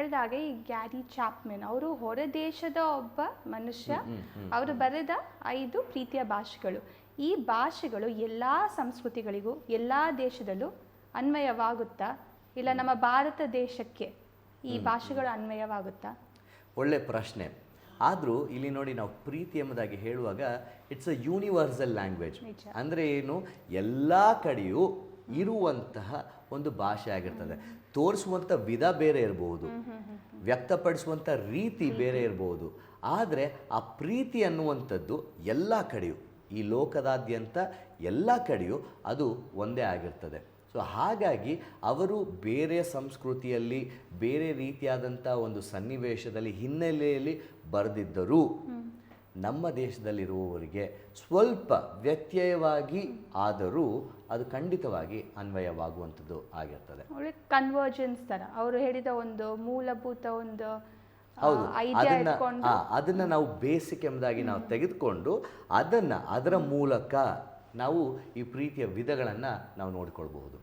ಹೇಳಿದಾಗೆ ಈ Gary Chapman ಅವರು ಹೊರ ದೇಶದ ಒಬ್ಬ ಮನುಷ್ಯ. ಅವರು ಬರೆದ 5 ಪ್ರೀತಿಯ ಭಾಷೆಗಳು. ಈ ಭಾಷೆಗಳು ಎಲ್ಲ ಸಂಸ್ಕೃತಿಗಳಿಗೂ ಎಲ್ಲ ದೇಶದಲ್ಲೂ ಅನ್ವಯವಾಗುತ್ತಾ, ಇಲ್ಲ ನಮ್ಮ ಭಾರತ ದೇಶಕ್ಕೆ ಈ ಭಾಷೆಗಳು ಅನ್ವಯವಾಗುತ್ತಾ? ಒಳ್ಳೆ ಪ್ರಶ್ನೆ. ಆದರೂ ಇಲ್ಲಿ ನೋಡಿ, ನಾವು ಪ್ರೀತಿ ಎಂಬುದಾಗಿ ಹೇಳುವಾಗ ಇಟ್ಸ್ ಅ ಯೂನಿವರ್ಸಲ್ ಲ್ಯಾಂಗ್ವೇಜ್. ಅಂದರೆ ಏನು, ಎಲ್ಲ ಕಡೆಯೂ ಇರುವಂತಹ ಒಂದು ಭಾಷೆ ಆಗಿರ್ತದೆ. ತೋರಿಸುವಂಥ ವಿಧ ಬೇರೆ ಇರಬಹುದು, ವ್ಯಕ್ತಪಡಿಸುವಂಥ ರೀತಿ ಬೇರೆ ಇರಬಹುದು, ಆದರೆ ಆ ಪ್ರೀತಿ ಅನ್ನುವಂಥದ್ದು ಎಲ್ಲ ಕಡೆಯೂ, ಈ ಲೋಕದಾದ್ಯಂತ ಎಲ್ಲ ಕಡೆಯೂ ಅದು ಒಂದೇ ಆಗಿರ್ತದೆ. ಸೊ ಹಾಗಾಗಿ ಅವರು ಬೇರೆ ಸಂಸ್ಕೃತಿಯಲ್ಲಿ ಬೇರೆ ರೀತಿಯಾದಂಥ ಒಂದು ಸನ್ನಿವೇಶದಲ್ಲಿ ಹಿನ್ನೆಲೆಯಲ್ಲಿ ಬರೆದಿದ್ದರೂ ನಮ್ಮ ದೇಶದಲ್ಲಿರುವವರಿಗೆ ಸ್ವಲ್ಪ ವ್ಯತ್ಯಯವಾಗಿ ಆದರೂ ಅದು ಖಂಡಿತವಾಗಿ ಅನ್ವಯವಾಗುವಂಥದ್ದು ಆಗಿರ್ತದೆ. ಒಳ್ಳೆ ಕನ್ವರ್ಜೆನ್ಸ್ ಥರ ಅವರು ಹೇಳಿದ ಒಂದು ಮೂಲಭೂತ ಒಂದು ಹೌದು, ಅದನ್ನು ನಾವು ಬೇಸಿಕ್ ಎಂಬುದಾಗಿ ನಾವು ತೆಗೆದುಕೊಂಡು ಅದರ ಮೂಲಕ ನಾವು ಈ ಪ್ರೀತಿಯ ವಿಧಗಳನ್ನು ನಾವು ನೋಡಿಕೊಳ್ಬಹುದು.